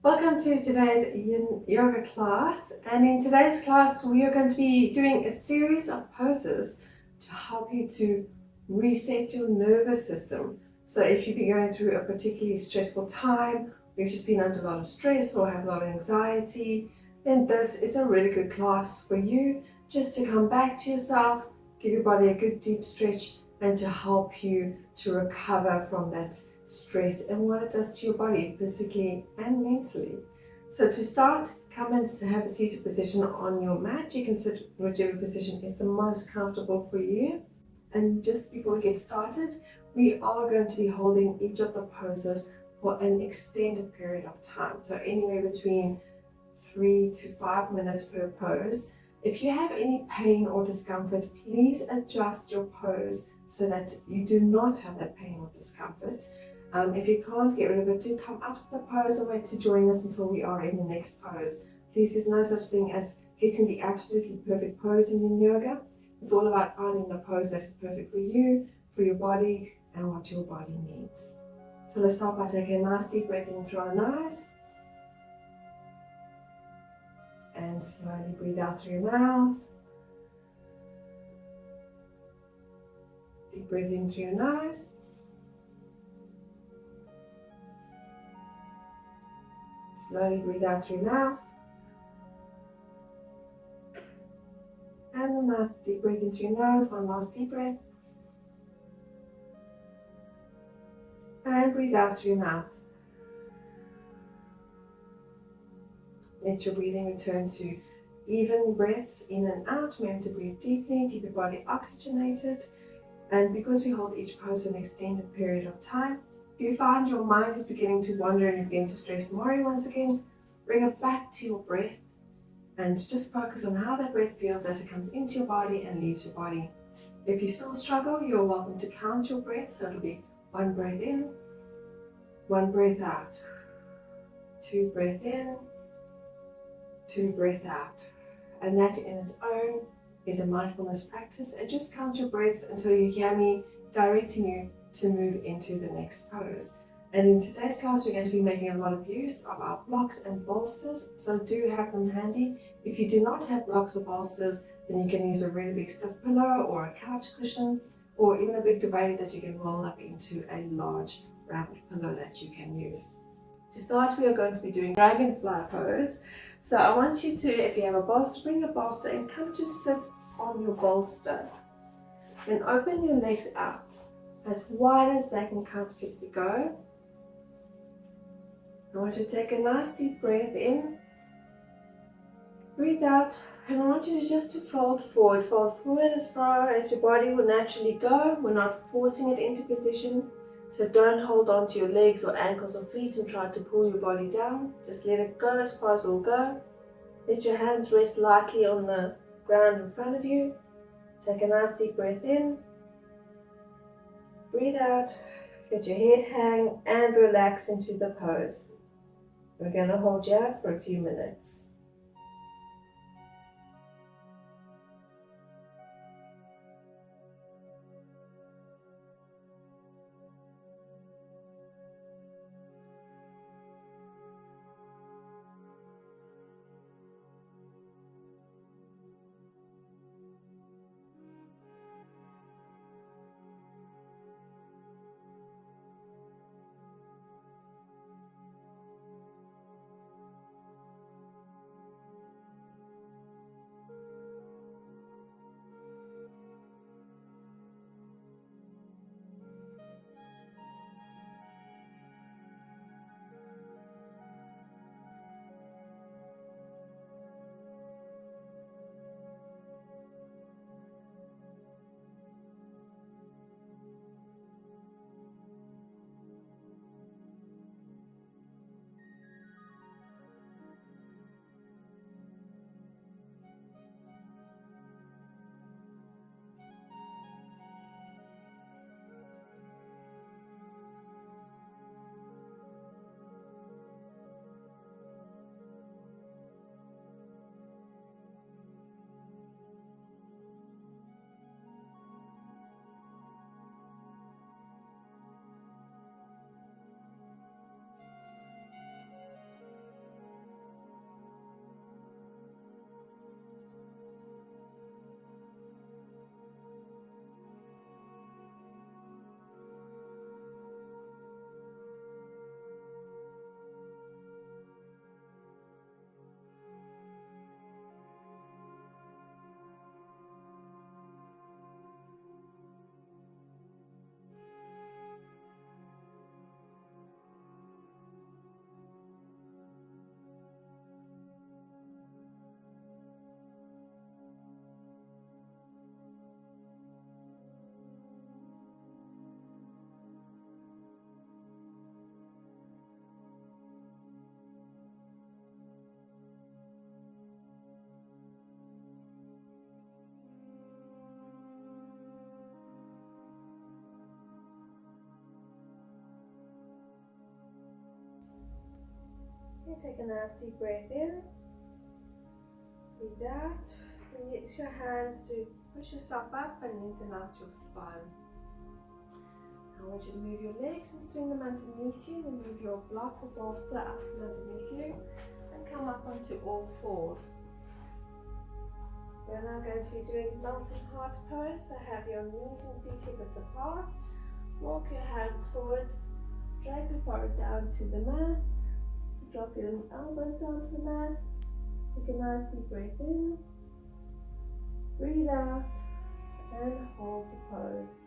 Welcome to today's Yin Yoga class, and in today's class we are going to be doing a series of poses to help you to reset your nervous system. So if you've been going through a particularly stressful time, or you've just been under a lot of stress or have a lot of anxiety, then this is a really good class for you, just to come back to yourself, give your body a good deep stretch, and to help you to recover from that stress and what it does to your body physically and mentally. So to start, come and have a seated position on your mat. You can sit whichever position is the most comfortable for you. And just before we get started, we are going to be holding each of the poses for an extended period of time. So anywhere between 3 to 5 minutes per pose. If you have any pain or discomfort, please adjust your pose so that you do not have that pain or discomfort. If you can't get rid of it, do come out of the pose and wait to join us until we are in the next pose. Please, there's no such thing as getting the absolutely perfect pose in Yin Yoga. It's all about finding the pose that is perfect for you, for your body, and what your body needs. So let's start by taking a nice deep breath in through our nose. And slowly breathe out through your mouth. Deep breath in through your nose. Slowly breathe out through your mouth. And a nice deep breath in through your nose. One last deep breath. And breathe out through your mouth. Let your breathing return to even breaths in and out. Remember to breathe deeply, keep your body oxygenated. And because we hold each pose for an extended period of time, if you find your mind is beginning to wander and you begin to stress and worry once again, bring it back to your breath and just focus on how that breath feels as it comes into your body and leaves your body. If you still struggle, you're welcome to count your breaths. So it'll be 1 breath in, 1 breath out, 2 breath in, 2 breath out. And that in its own is a mindfulness practice. And just count your breaths until you hear me directing you to move into the next pose. And in today's class, we're going to be making a lot of use of our blocks and bolsters, so do have them handy. If you do not have blocks or bolsters, then you can use a really big stiff pillow or a couch cushion, or even a big divider that you can roll up into a large round pillow that you can use. To start, we are going to be doing Dragonfly Pose. So I want you to, if you have a bolster, bring your bolster and come to sit on your bolster. Then open your legs out as wide as they can comfortably go. I want you to take a nice deep breath in, breathe out, and I want you to fold forward as far as your body will naturally go. We're not forcing it into position, so don't hold on to your legs or ankles or feet and try to pull your body down. Just let it go as far as it will go. Let your hands rest lightly on the ground in front of you. Take a nice deep breath in. Breathe out, let your head hang and relax into the pose. We're going to hold you for a few minutes. Okay, take a nice deep breath in. Breathe out. And use your hands to push yourself up and lengthen out your spine. I want you to move your legs and swing them underneath you, and move your block or bolster up from underneath you and come up onto all fours. We're now going to be doing mountain heart pose, so have your knees and feet hip width apart. Walk your hands forward, drag your forehead down to the mat, drop your elbows down to the mat, take a nice deep breath in, breathe out, and hold the pose.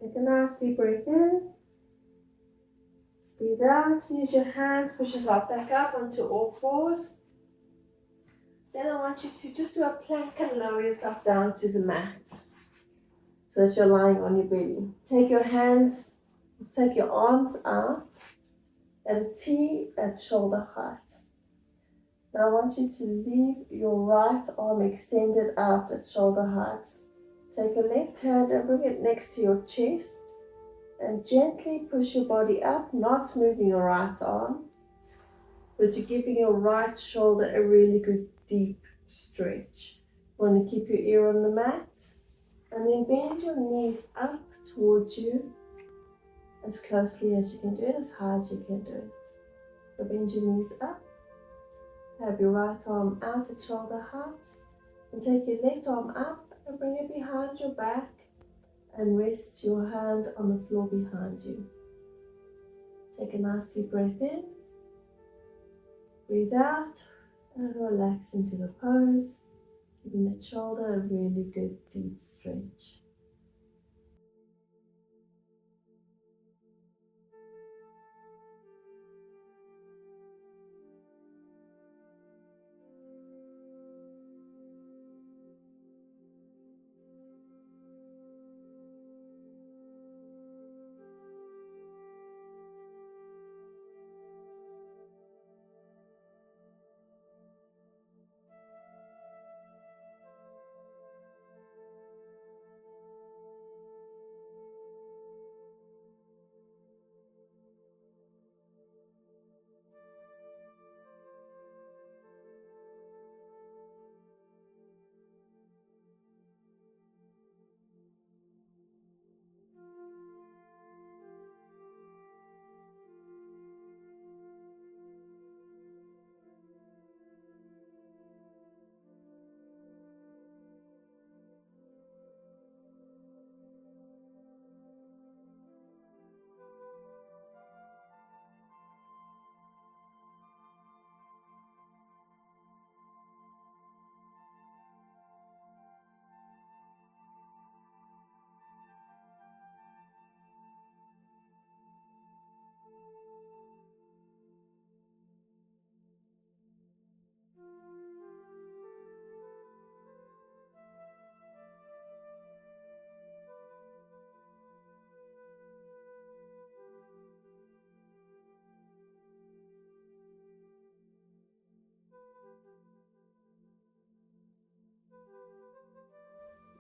Take a nice deep breath in, breathe out, use your hands, push yourself back up onto all fours. Then I want you to just do a plank and lower yourself down to the mat so that you're lying on your belly. Take your arms out at a T at shoulder height. Now I want you to leave your right arm extended out at shoulder height. Take your left hand and bring it next to your chest and gently push your body up, not moving your right arm, but you're giving your right shoulder a really good deep stretch. You want to keep your ear on the mat and then bend your knees up towards you as closely as you can do it, as high as you can do it. So bend your knees up, have your right arm out at shoulder height, and take your left arm up and bring it behind your back and rest your hand on the floor behind you. Take a nice deep breath in, breathe out, and relax into the pose, giving the shoulder a really good deep stretch.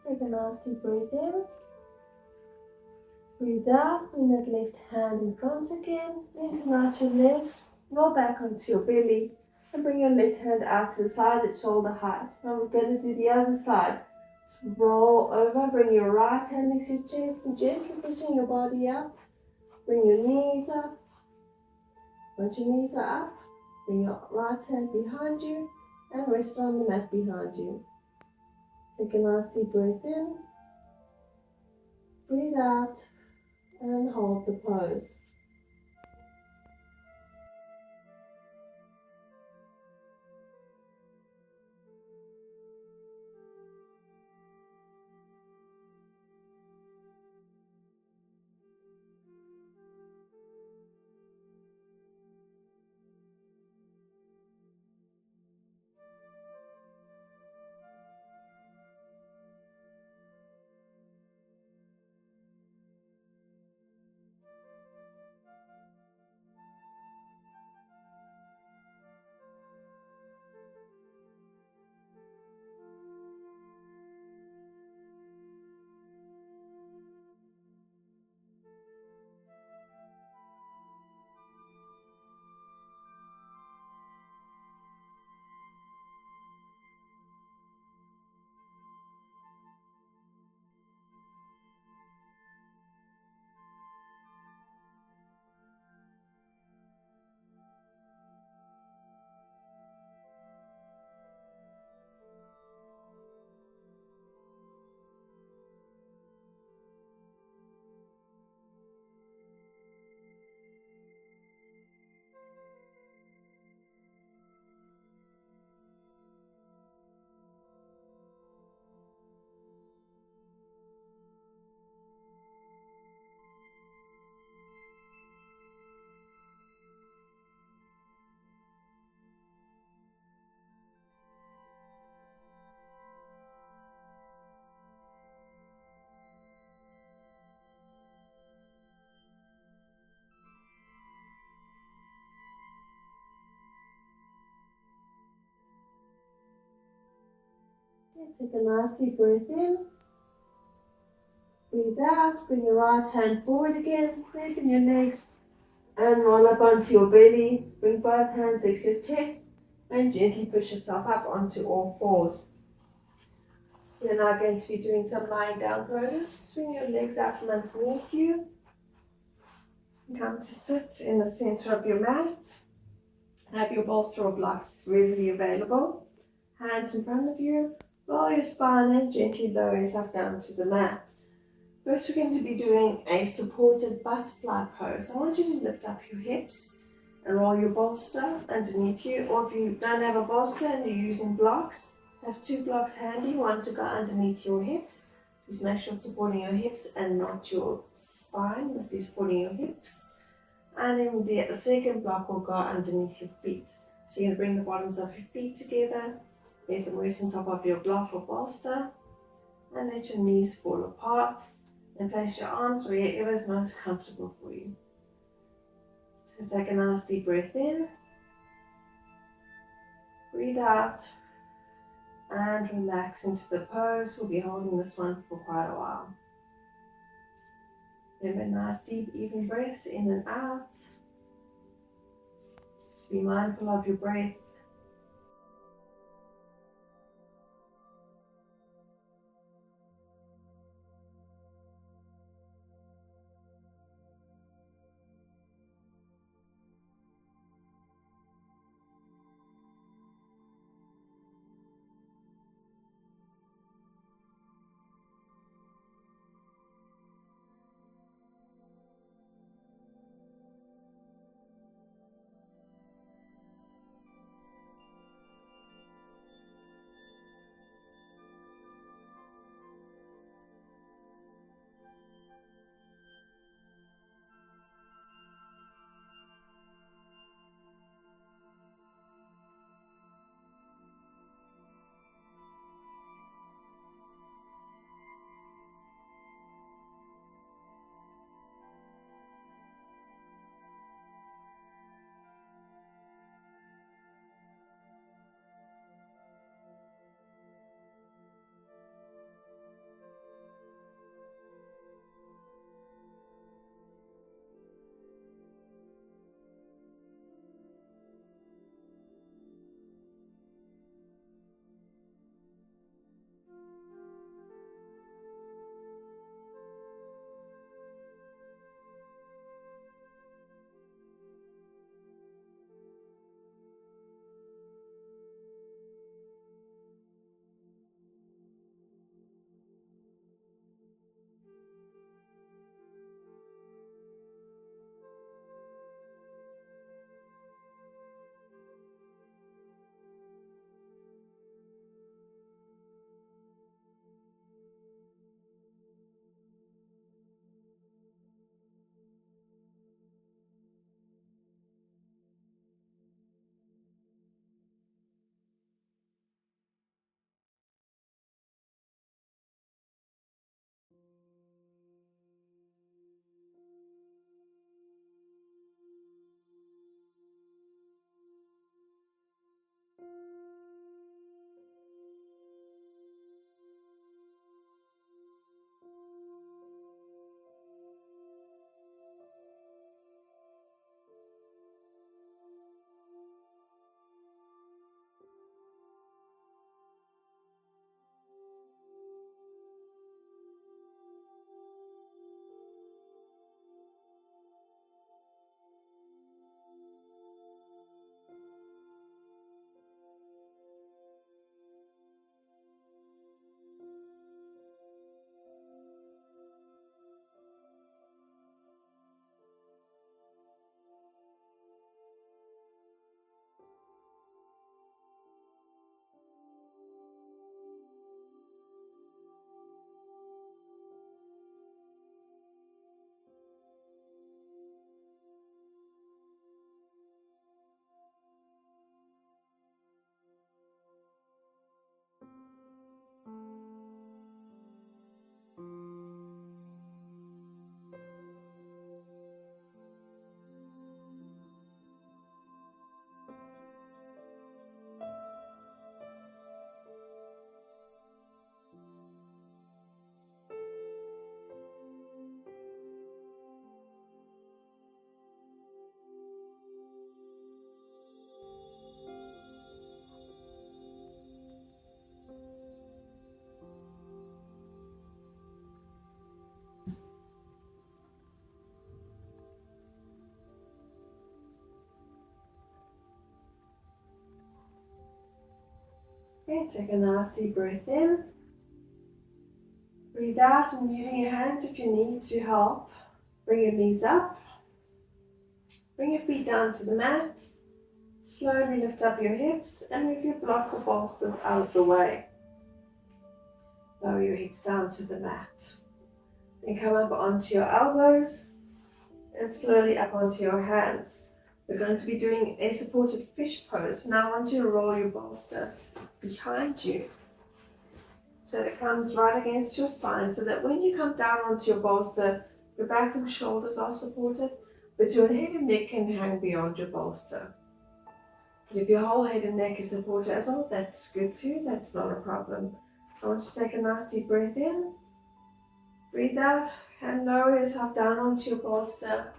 Take a nice deep breath in. Breathe out. Bring that left hand in front again. Lengthen out your legs. Roll back onto your belly. And bring your left hand out to the side at shoulder height. Now we're going to do the other side. So roll over. Bring your right hand next to your chest and gently pushing your body up. Bring your knees up. Once your knees are up, bring your right hand behind you and rest on the mat behind you. Take a nice deep breath in. Breathe out and hold the pose. Take a nice deep breath in. Breathe out. Bring your right hand forward again. Lengthen your legs and roll up onto your belly. Bring both hands next to your chest and gently push yourself up onto all fours. We're now going to be doing some lying down poses. Swing your legs out from underneath you. Come to sit in the center of your mat. Have your bolster or blocks readily available. Hands in front of you. Roll your spine and gently lower yourself down to the mat. First, we're going to be doing a supported butterfly pose. I want you to lift up your hips and roll your bolster underneath you. Or if you don't have a bolster and you're using blocks, have 2 blocks handy, one to go underneath your hips. Just make sure it's supporting your hips and not your spine. It must be supporting your hips. And then the second block will go underneath your feet. So you're going to bring the bottoms of your feet together. Let them rest on top of your block or bolster. And let your knees fall apart. And place your arms wherever is most comfortable for you. So take a nice deep breath in. Breathe out. And relax into the pose. We'll be holding this one for quite a while. Remember, nice deep even breaths in and out. Just be mindful of your breath. Okay, take a nice deep breath in. Breathe out, and using your hands if you need to help. Bring your knees up. Bring your feet down to the mat. Slowly lift up your hips and move your block or bolsters out of the way. Lower your hips down to the mat. Then come up onto your elbows and slowly up onto your hands. We're going to be doing a supported fish pose. Now I want you to roll your bolster behind you so it comes right against your spine, so that when you come down onto your bolster, your back and shoulders are supported, but your head and neck can hang beyond your bolster. But if your whole head and neck is supported as well, that's good too, that's not a problem. So I want you to take a nice deep breath in, breathe out, and lower yourself down onto your bolster.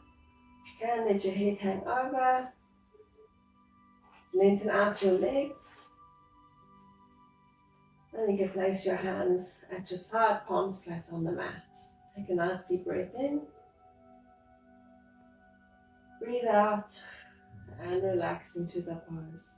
You can let your head hang over, lengthen out your legs. And you can place your hands at your side, palms flat on the mat. Take a nice deep breath in. Breathe out and relax into the pose.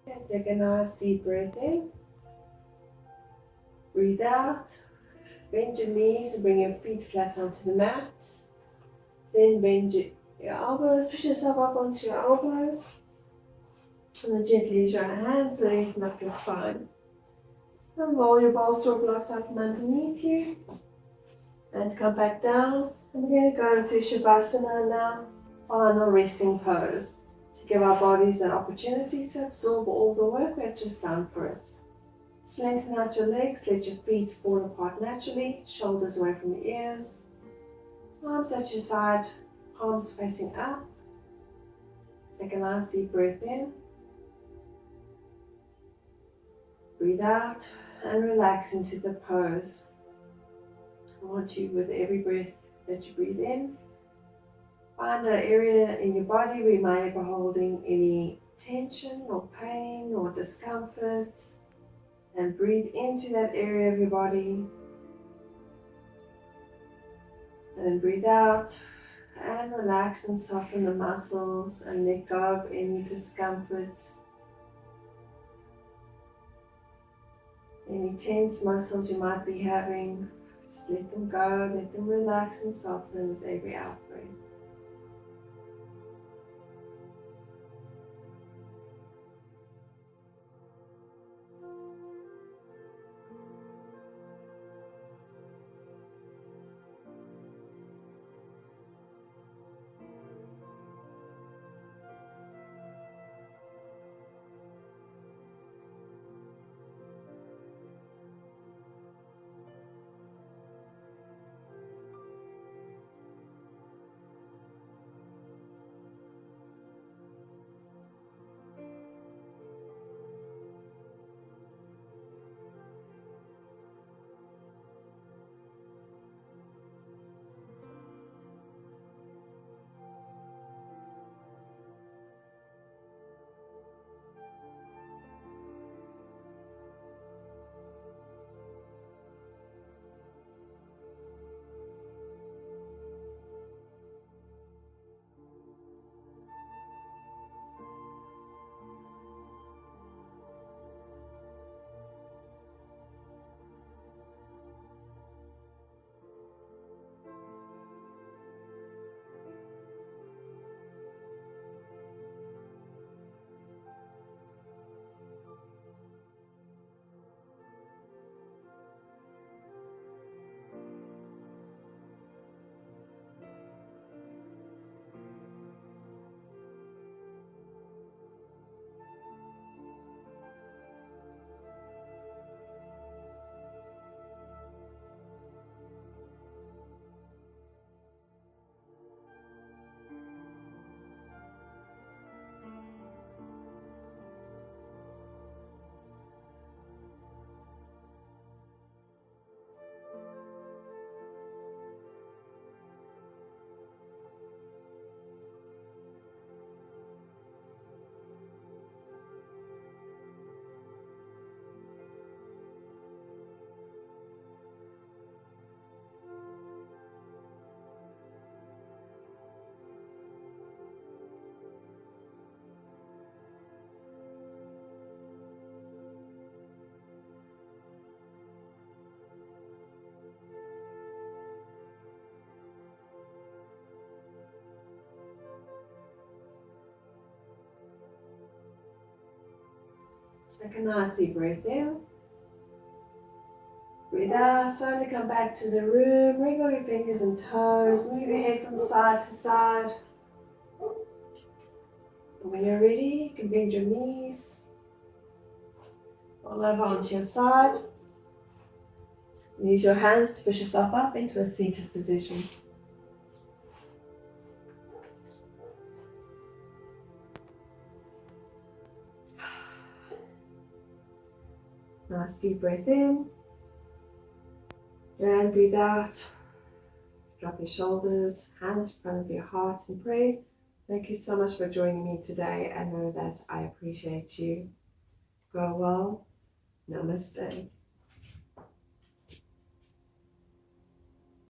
And take a nice deep breath in. Breathe out. Bend your knees and bring your feet flat onto the mat. Then bend your elbows, push yourself up onto your elbows. And then gently use your hands to lengthen up your spine. And roll your bolster blocks out from underneath you. And come back down. And we're going to go into Savasana now. Final resting pose. To give our bodies an opportunity to absorb all the work we've just done for it. So lengthen out your legs, let your feet fall apart naturally, shoulders away from your ears. Arms at your side, palms facing up. Take a nice deep breath in. Breathe out and relax into the pose. I want you, with every breath that you breathe in, find an area in your body where you may be holding any tension or pain or discomfort, and breathe into that area of your body. And then breathe out and relax and soften the muscles and let go of any discomfort. Any tense muscles you might be having, just let them go, let them relax and soften with every out breath. Take a nice deep breath in. Breathe out, slowly come back to the room, wriggle your fingers and toes, move your head from side to side. And when you're ready, you can bend your knees, roll over onto your side. Use your hands to push yourself up into a seated position. Nice deep breath in. And breathe out. Drop your shoulders, hands in front of your heart and pray. Thank you so much for joining me today, and know that I appreciate you. Go well. Namaste.